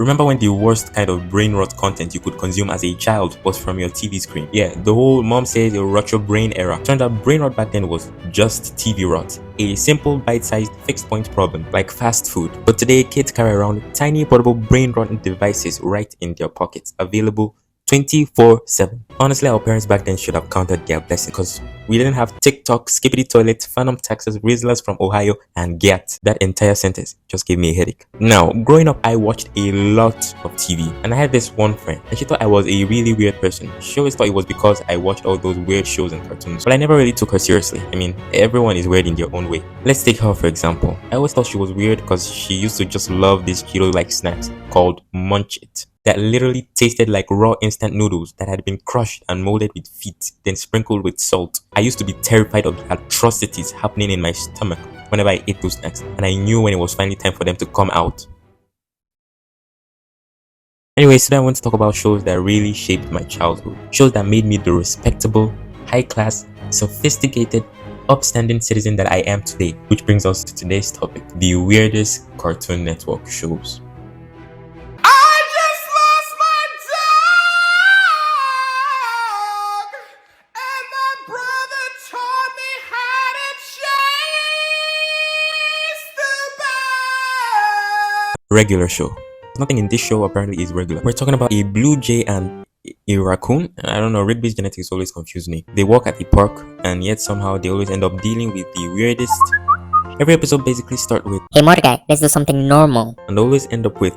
Remember when the worst kind of brain rot content you could consume as a child was from your TV screen? Yeah, the whole mom says it'll rot your brain era. Turned out brain rot back then was just TV rot. A simple bite-sized fixed point problem like fast food. But today kids carry around tiny portable brain rotting devices right in their pockets, available 24/7. Honestly, our parents back then should have counted their blessing because we didn't have TikTok, Skippity Toilet, Phantom Taxes, Rizzlers from Ohio, and Get. That entire sentence just gave me a headache. Now, growing up, I watched a lot of TV, and I had this one friend, and she thought I was a really weird person. She always thought it was because I watched all those weird shows and cartoons, but I never really took her seriously. I mean, everyone is weird in their own way. Let's take her for example. I always thought she was weird because she used to just love these Cheeto-like snacks called Munch It that literally tasted like raw instant noodles that had been crushed and molded with feet, then sprinkled with salt. I used to be terrified of the atrocities happening in my stomach whenever I ate those snacks, and I knew when it was finally time for them to come out. Anyways, today I want to talk about shows that really shaped my childhood. Shows that made me the respectable, high-class, sophisticated, upstanding citizen that I am today. Which brings us to today's topic, the weirdest Cartoon Network shows. Regular show. Nothing in this show apparently is regular. We're talking about a blue jay and a raccoon. I don't know, Rigby's genetics always confuse me. They walk at the park and yet somehow they always end up dealing with the weirdest. Every episode basically starts with, "Hey Mordecai, let's do something normal." and always end up with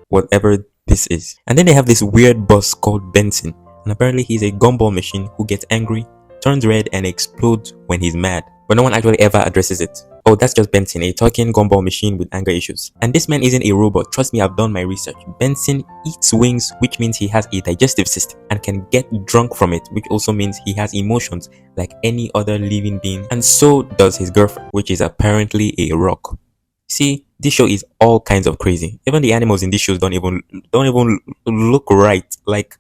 whatever this is. And then they have this weird boss called Benson, and apparently he's a gumball machine who gets angry, turns red, and explodes when he's mad. But no one actually ever addresses it. Oh, that's just Benson, a talking gumball machine with anger issues. And this man isn't a robot. Trust me, I've done my research. Benson eats wings, which means he has a digestive system and can get drunk from it, which also means he has emotions like any other living being. And so does his girlfriend, which is apparently a rock. See, this show is all kinds of crazy. Even the animals in these shows don't even look right. Like,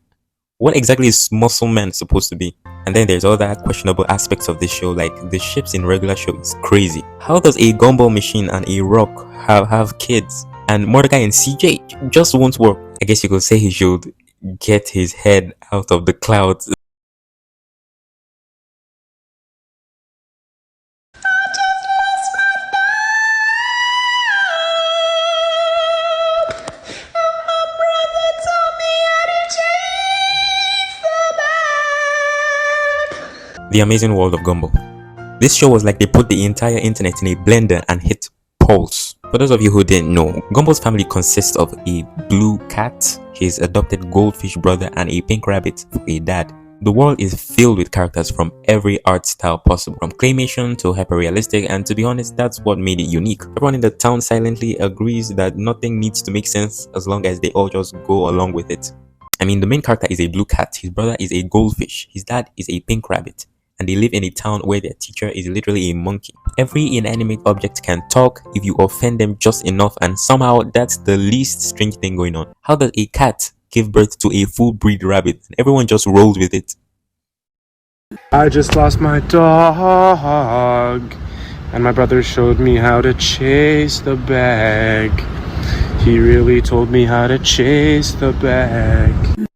what exactly is Muscle Man supposed to be? And then there's other questionable aspects of this show, like the ships in regular show is crazy. How does a gumball machine and a rock have kids? And Mordecai and CJ just won't work. I guess you could say he should get his head out of the clouds. The Amazing World of Gumball. This show was like they put the entire internet in a blender and hit pause. For those of you who didn't know, Gumball's family consists of a blue cat, his adopted goldfish brother, and a pink rabbit for a dad. The world is filled with characters from every art style possible, from claymation to hyper-realistic, and to be honest, that's what made it unique. Everyone in the town silently agrees that nothing needs to make sense as long as they all just go along with it. I mean, the main character is a blue cat, his brother is a goldfish, his dad is a pink rabbit, and they live in a town where their teacher is literally a monkey. Every inanimate object can talk if you offend them just enough, and somehow that's the least strange thing going on. How does a cat give birth to a full breed rabbit and everyone just rolls with it? I just lost my dog, and my brother showed me how to chase the bag. He really told me how to chase the bag.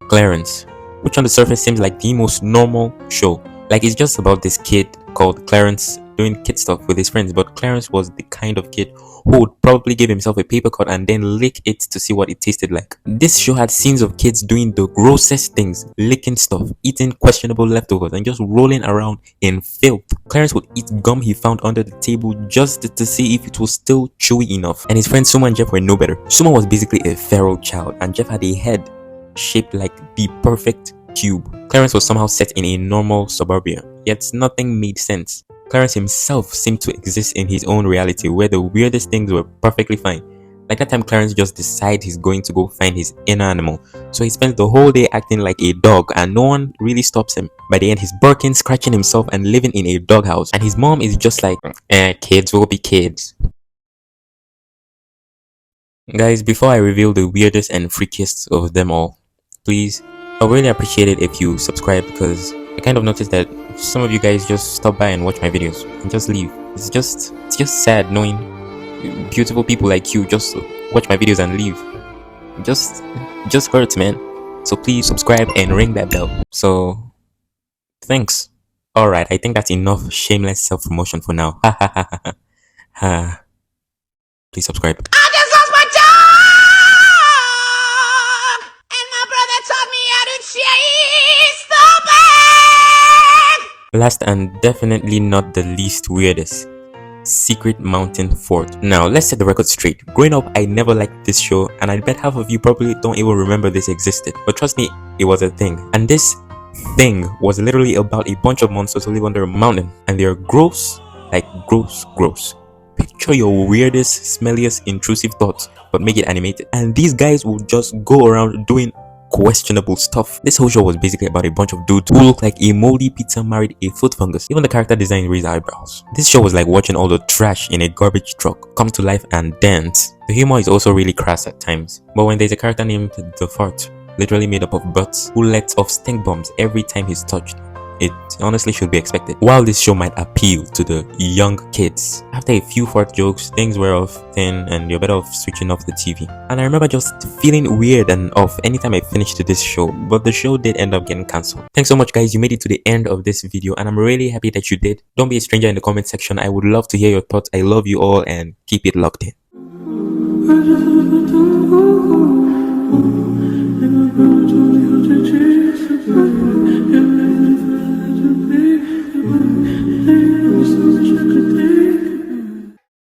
Clarence, which on the surface seems like the most normal show. Like, it's just about this kid called Clarence doing kid stuff with his friends, but Clarence was the kind of kid who would probably give himself a paper cut and then lick it to see what it tasted like. This show had scenes of kids doing the grossest things, licking stuff, eating questionable leftovers, and just rolling around in filth. Clarence would eat gum he found under the table just to see if it was still chewy enough, and his friends Suma and Jeff were no better. Suma was basically a feral child, and Jeff had a head shaped like the perfect cube. Clarence was somehow set in a normal suburbia, yet nothing made sense. Clarence himself seemed to exist in his own reality where the weirdest things were perfectly fine. Like that time Clarence just decides he's going to go find his inner animal, so he spends the whole day acting like a dog and no one really stops him. By the end he's barking, scratching himself, and living in a doghouse, and his mom is just like, kids will be kids. Guys, before I reveal the weirdest and freakiest of them all, please, I would really appreciate it if you subscribe, because I kind of noticed that some of you guys just stop by and watch my videos and just leave. It's just sad knowing beautiful people like you just watch my videos and leave. just hurts, man. So please subscribe and ring that bell. So thanks. Alright, I think that's enough shameless self-promotion for now. Ha ha ha ha ha. Please subscribe. I just lost my job, and my brother taught me how to chase the bag. Last and definitely not the least weirdest, Secret Mountain Fort. Now let's set the record straight. Growing up, I never liked this show, and I bet half of you probably don't even remember this existed. But trust me, it was a thing. And this thing was literally about a bunch of monsters who live under a mountain, and they're gross, like gross. Picture your weirdest, smelliest, intrusive thoughts, but make it animated. And these guys will just go around doing questionable stuff. This whole show was basically about a bunch of dudes who look like a moldy pizza married a foot fungus. Even the character design raised eyebrows. This show was like watching all the trash in a garbage truck come to life and dance. The humor is also really crass at times, but when there's a character named The Fart, literally made up of butts, who lets off stink bombs every time he's touched, it honestly should be expected. While this show might appeal to the young kids, after a few fart jokes, things wear off thin and you're better off switching off the TV. And I remember just feeling weird and off anytime I finished this show, but the show did end up getting cancelled. Thanks so much guys, you made it to the end of this video and I'm really happy that you did. Don't be a stranger in the comment section. I would love to hear your thoughts. I love you all and keep it locked in.